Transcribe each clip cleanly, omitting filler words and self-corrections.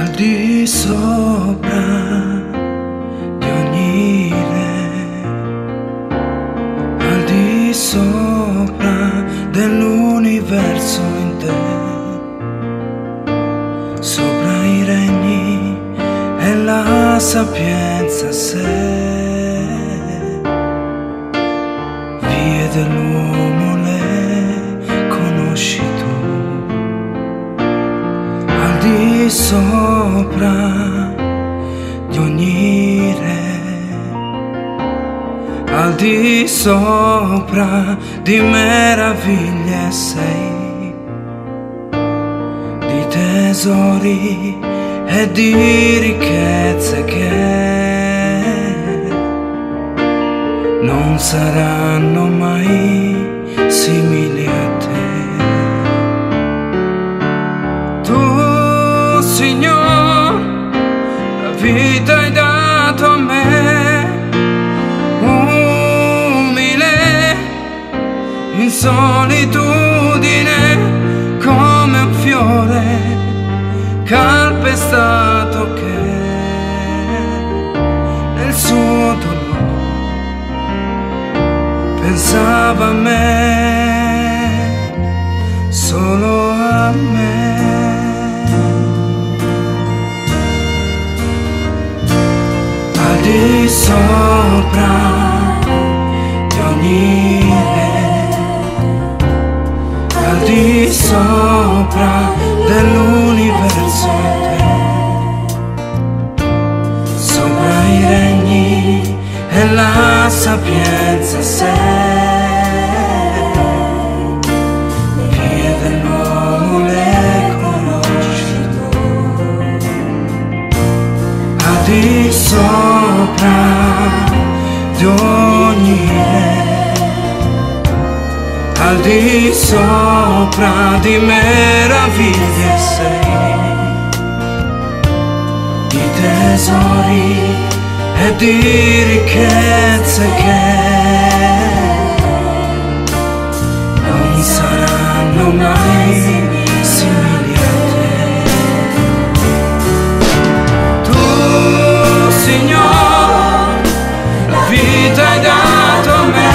al di sopra di ogni re, al di sopra dell'universo in te, sopra i regni e la sapienza sé, vie dell'uomo le conosci tu, al di sopra di ogni re, al di sopra di meraviglie sei, di tesori e di ricchezze che non saranno mai simili a te. Tu, Signore, la vita hai dato a me, umile, in solitudine, come un fiore calpestato che nel suo dolore pensava a me, solo a me. Al di sopra di ogni re, al di sopra dell'universo in te, sopra i regni e la sapienza sei, vie dell'uomo le conosci tu, al di sopra di ogni re, al di sopra di meraviglie sei, di tesori e di ricchezze che non saranno mai simili a te. Tu, Signore, la vita hai dato a me,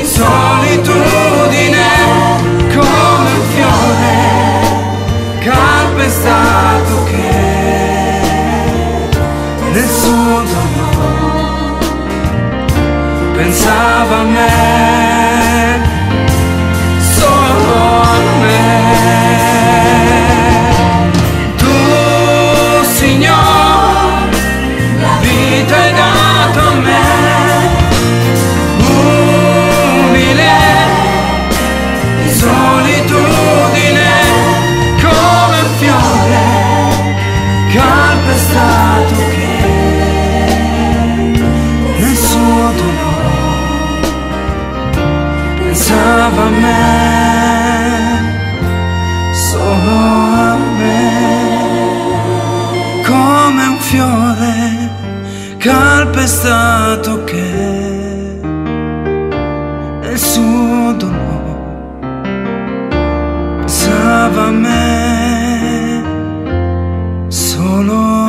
solitudine, come un fiore calpestato che nel suo dolore pensava a me, solo a me. Tu, Signore, la vita hai dato a me, solitudine, come un fiore calpestato che nel suo dolore pensava a me, solo a me, come un fiore calpestato che nel suo dolore pensava a me, solo